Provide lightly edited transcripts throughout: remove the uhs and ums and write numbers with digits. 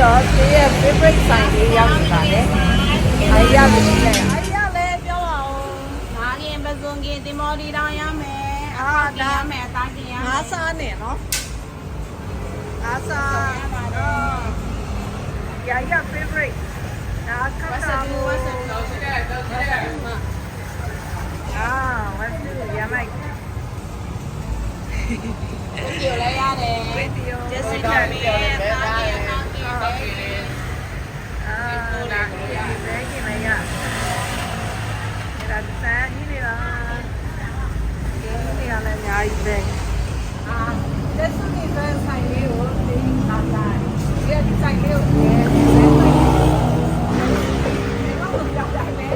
တော့ဒီရဲ့ favorite ဆိုင်လေးရောက်နေပါတယ်။အားရလို့ရှိတယ်။အားရလည်းပြောပါဦး ဒါကရင်ပဇွန်ကင်တင်မော်ဒီတောင်ရမယ်။ဒါရမယ်အသားကင်ရမယ် ငါးစားနေနော်။အားစားတော့ရရ favorite ဒါခက်တာဘူးအာဝတ်တူရမိုက် ပြောလဲရတယ် ကျက်စီတာပြီးတော့လည်းပဲဒါလည်းအာဒါဒီဘဲကင်လည်းရဒါစမ်းကြီးနေလားဒီနေရာလည်းအများကြီးပဲလက်စုပ်နေတဲ့ဆိုင်လေးကိုဒီခါတိုင်းဒီဆိုင်လေးကိုလည်းတော့ကြောက်တယ်ပဲ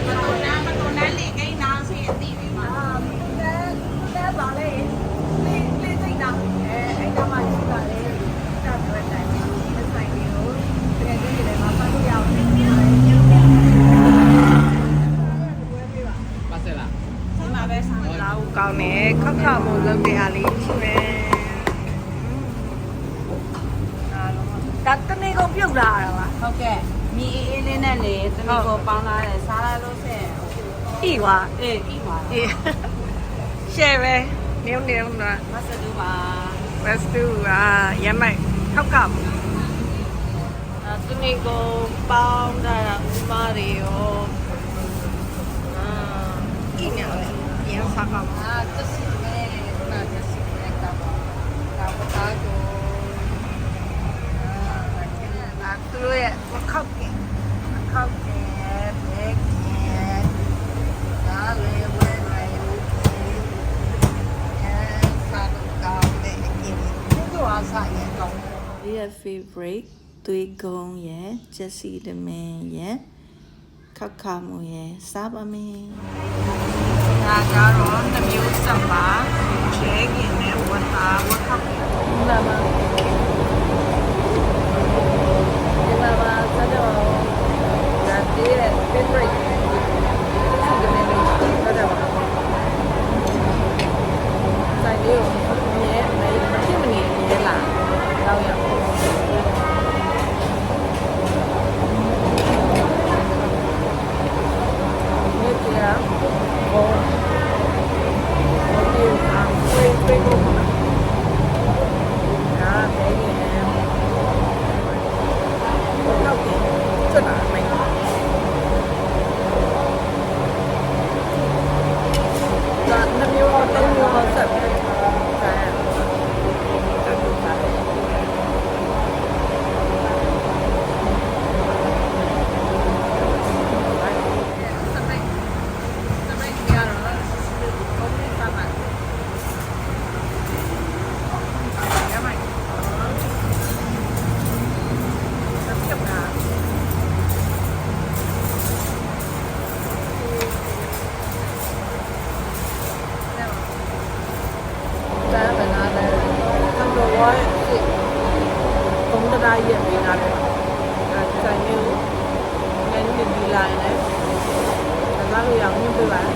မတော်နန်းလေကိန်းနာစီအတိပြီးမှာ လဲပါလေလေးစိတ်တာအဲ့ဒါမှရှိပါလေတာပဲတိုင်းဒီဆိုင်လေးကိုတကယ်ကြီးလည်းမဖတ်လို့ရအောင် ပါစလာ ဒီမှာပဲဆိုင် လာဦးကောင်းတယ်ခက်ခမို့လုပ်တဲ့ဟာလေးရှိမယ်ဒါတနေ့ကုန်ပြုတ်လာတာပါ ဟုတ်ကဲ့မီအေးအေးလေးနဲ့လေတမီကိုပေါင်းလာတယ်စားလိုက်လို့ဆက် ဤွာ အေးပြီးပါ အေးရှယ်ပဲနင်းနော် မဆတူပါ Let's do ရမိုက်ခက်ခမို့တနေ့ကုန်ပေါင်းတာဥမာတွေရောဤညာပဲပြန်စားကောင်း တစီမဲနာတစီမဲကပါကာပတာကို သူတို့ရဲ့မခောက်ကင်ဘဲကင်ဒါလည်းဝဲနိုင်လို့စားတော့ကောင်းတယ်အကင်ဒီတော့အစားရတော့ဒီရဲ့ favorite သွေးကုန်းရဲ့ဂျက်စီတမင်ရဲ့ခက်ခါမူရဲ့စားပါမယ်ဒါကတော့နှမျိုးစပ်ပါချဲကင်နဲ့ဝတ်သားဝတ်ခောက်ကင်လာပါfavorite ဒီကနေ့တော့တော့ဆိုင်လေးကိုမြဲမဖြစ်မနေမြဲလာတော့ရအောင်ဒီကဘောဒီအားဆွေးဖို့ဒါပဲနေတော့ကျွတ်လာမယ်ဆက်ပြီးဆိုင်ရတော့ပါတယ်စပိတ်ရတော့ကောင်းနေပါမှာရမိုက်ဆက်ပြပါผมจะได้เยี่ยมดีนะเลยใส่นิ้วเน้นเป็นดีไลน์นะแต่ว่าเราอยากมุ่งไปแบบ